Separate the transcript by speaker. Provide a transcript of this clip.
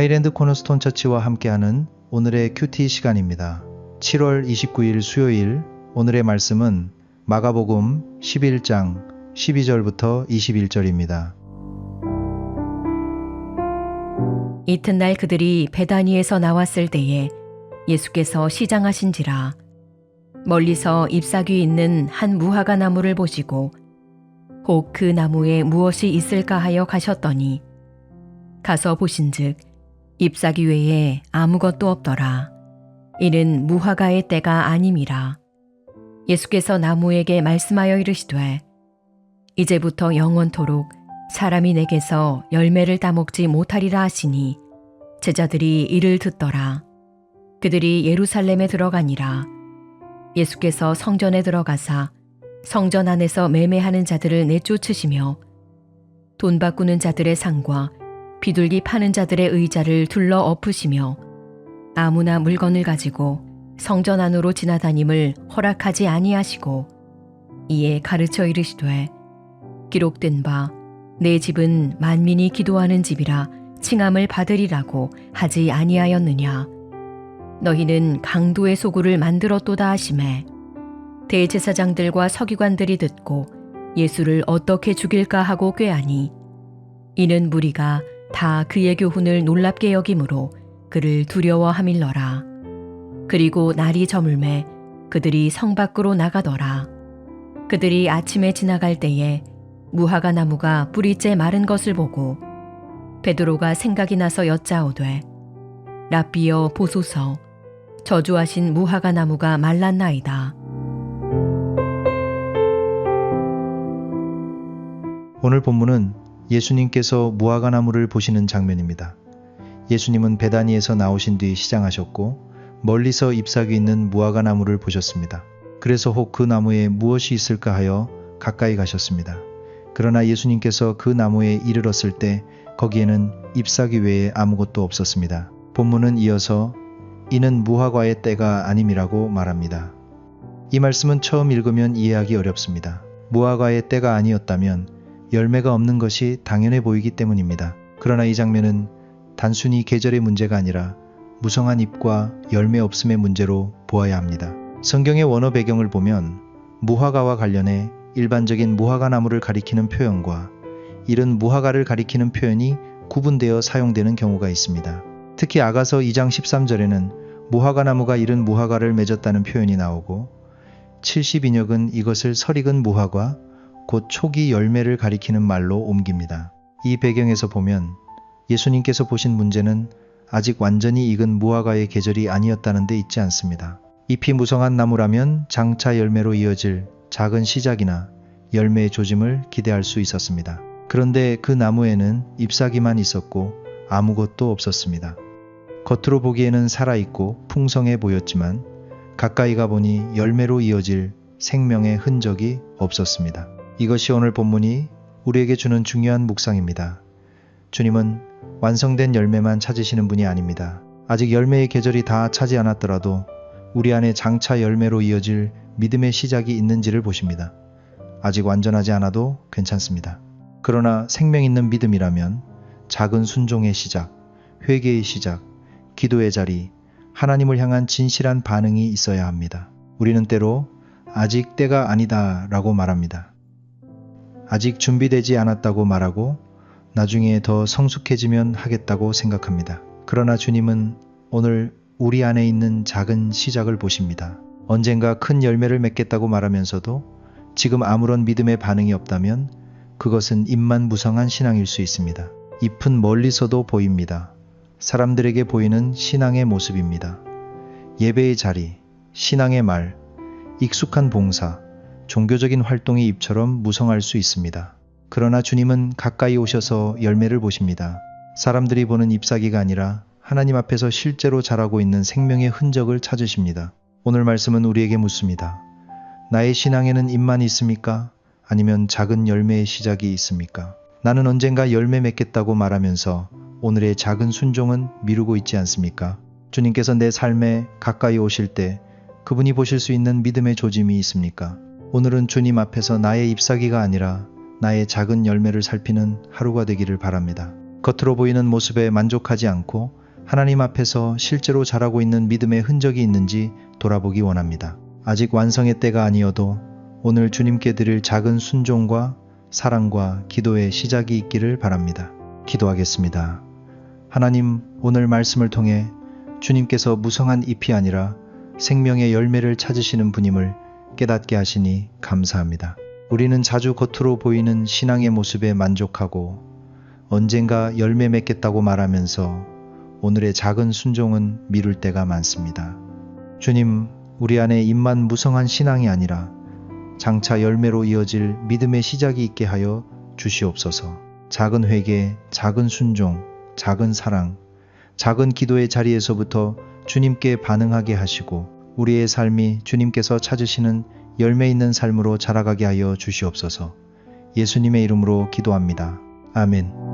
Speaker 1: 하이랜드 코너스톤 처치와 함께하는 오늘의 큐티 시간입니다. 7월 29일 수요일 오늘의 말씀은 마가복음 11장 12절부터 21절입니다.
Speaker 2: 이튿날 그들이 베다니에서 나왔을 때에 예수께서 시장하신지라 멀리서 잎사귀 있는 한 무화과 나무를 보시고 혹 그 나무에 무엇이 있을까 하여 가셨더니 가서 보신즉 잎사귀 외에 아무것도 없더라. 이는 무화과의 때가 아님이라. 예수께서 나무에게 말씀하여 이르시되 이제부터 영원토록 사람이 내게서 열매를 따먹지 못하리라 하시니 제자들이 이를 듣더라. 그들이 예루살렘에 들어가니라. 예수께서 성전에 들어가사 성전 안에서 매매하는 자들을 내쫓으시며 돈 바꾸는 자들의 상과 비둘기 파는 자들의 의자를 둘러 엎으시며 아무나 물건을 가지고 성전 안으로 지나다님을 허락하지 아니하시고 이에 가르쳐 이르시되 기록된 바 내 집은 만민이 기도하는 집이라 칭함을 받으리라고 하지 아니하였느냐. 너희는 강도의 소굴을 만들었도다 하시매 대제사장들과 서기관들이 듣고 예수를 어떻게 죽일까 하고 꾀하니 이는 무리가 다 그의 교훈을 놀랍게 여김으로 그를 두려워함일러라. 그리고 날이 저물매 그들이 성 밖으로 나가더라. 그들이 아침에 지나갈 때에 무화과 나무가 뿌리째 마른 것을 보고 베드로가 생각이 나서 여짜오되 랍비여 보소서 저주하신 무화과 나무가 말랐나이다.
Speaker 1: 오늘 본문은 예수님께서 무화과 나무를 보시는 장면입니다. 예수님은 베다니에서 나오신 뒤 시장하셨고 멀리서 잎사귀 있는 무화과 나무를 보셨습니다. 그래서 혹 그 나무에 무엇이 있을까 하여 가까이 가셨습니다. 그러나 예수님께서 그 나무에 이르렀을 때 거기에는 잎사귀 외에 아무것도 없었습니다. 본문은 이어서 이는 무화과의 때가 아님이라고 말합니다. 이 말씀은 처음 읽으면 이해하기 어렵습니다. 무화과의 때가 아니었다면 열매가 없는 것이 당연해 보이기 때문입니다. 그러나 이 장면은 단순히 계절의 문제가 아니라 무성한 잎과 열매 없음의 문제로 보아야 합니다. 성경의 원어 배경을 보면 무화과와 관련해 일반적인 무화과 나무를 가리키는 표현과 이른 무화과를 가리키는 표현이 구분되어 사용되는 경우가 있습니다. 특히 아가서 2장 13절에는 무화과 나무가 이른 무화과를 맺었다는 표현이 나오고 70인역은 이것을 설익은 무화과, 곧 초기 열매를 가리키는 말로 옮깁니다. 이 배경에서 보면 예수님께서 보신 문제는 아직 완전히 익은 무화과의 계절이 아니었다는 데 있지 않습니다. 잎이 무성한 나무라면 장차 열매로 이어질 작은 시작이나 열매의 조짐을 기대할 수 있었습니다. 그런데 그 나무에는 잎사귀만 있었고 아무것도 없었습니다. 겉으로 보기에는 살아있고 풍성해 보였지만 가까이 가보니 열매로 이어질 생명의 흔적이 없었습니다. 이것이 오늘 본문이 우리에게 주는 중요한 묵상입니다. 주님은 완성된 열매만 찾으시는 분이 아닙니다. 아직 열매의 계절이 다 차지 않았더라도 우리 안에 장차 열매로 이어질 믿음의 시작이 있는지를 보십니다. 아직 완전하지 않아도 괜찮습니다. 그러나 생명 있는 믿음이라면 작은 순종의 시작, 회개의 시작, 기도의 자리, 하나님을 향한 진실한 반응이 있어야 합니다. 우리는 때로 아직 때가 아니다 라고 말합니다. 아직 준비되지 않았다고 말하고 나중에 더 성숙해지면 하겠다고 생각합니다. 그러나 주님은 오늘 우리 안에 있는 작은 시작을 보십니다. 언젠가 큰 열매를 맺겠다고 말하면서도 지금 아무런 믿음의 반응이 없다면 그것은 잎만 무성한 신앙일 수 있습니다. 잎은 멀리서도 보입니다. 사람들에게 보이는 신앙의 모습입니다. 예배의 자리, 신앙의 말, 익숙한 봉사, 종교적인 활동의 잎처럼 무성할 수 있습니다. 그러나 주님은 가까이 오셔서 열매를 보십니다. 사람들이 보는 잎사귀가 아니라 하나님 앞에서 실제로 자라고 있는 생명의 흔적을 찾으십니다. 오늘 말씀은 우리에게 묻습니다. 나의 신앙에는 잎만 있습니까? 아니면 작은 열매의 시작이 있습니까? 나는 언젠가 열매 맺겠다고 말하면서 오늘의 작은 순종은 미루고 있지 않습니까? 주님께서 내 삶에 가까이 오실 때 그분이 보실 수 있는 믿음의 조짐이 있습니까? 오늘은 주님 앞에서 나의 잎사귀가 아니라 나의 작은 열매를 살피는 하루가 되기를 바랍니다. 겉으로 보이는 모습에 만족하지 않고 하나님 앞에서 실제로 자라고 있는 믿음의 흔적이 있는지 돌아보기 원합니다. 아직 완성의 때가 아니어도 오늘 주님께 드릴 작은 순종과 사랑과 기도의 시작이 있기를 바랍니다. 기도하겠습니다. 하나님, 오늘 말씀을 통해 주님께서 무성한 잎이 아니라 생명의 열매를 찾으시는 분임을 깨닫게 하시니 감사합니다. 우리는 자주 겉으로 보이는 신앙의 모습에 만족하고 언젠가 열매 맺겠다고 말하면서 오늘의 작은 순종은 미룰 때가 많습니다. 주님, 우리 안에 입만 무성한 신앙이 아니라 장차 열매로 이어질 믿음의 시작이 있게 하여 주시옵소서. 작은 회개, 작은 순종, 작은 사랑, 작은 기도의 자리에서부터 주님께 반응하게 하시고 우리의 삶이 주님께서 찾으시는 열매 있는 삶으로 자라가게 하여 주시옵소서. 예수님의 이름으로 기도합니다. 아멘.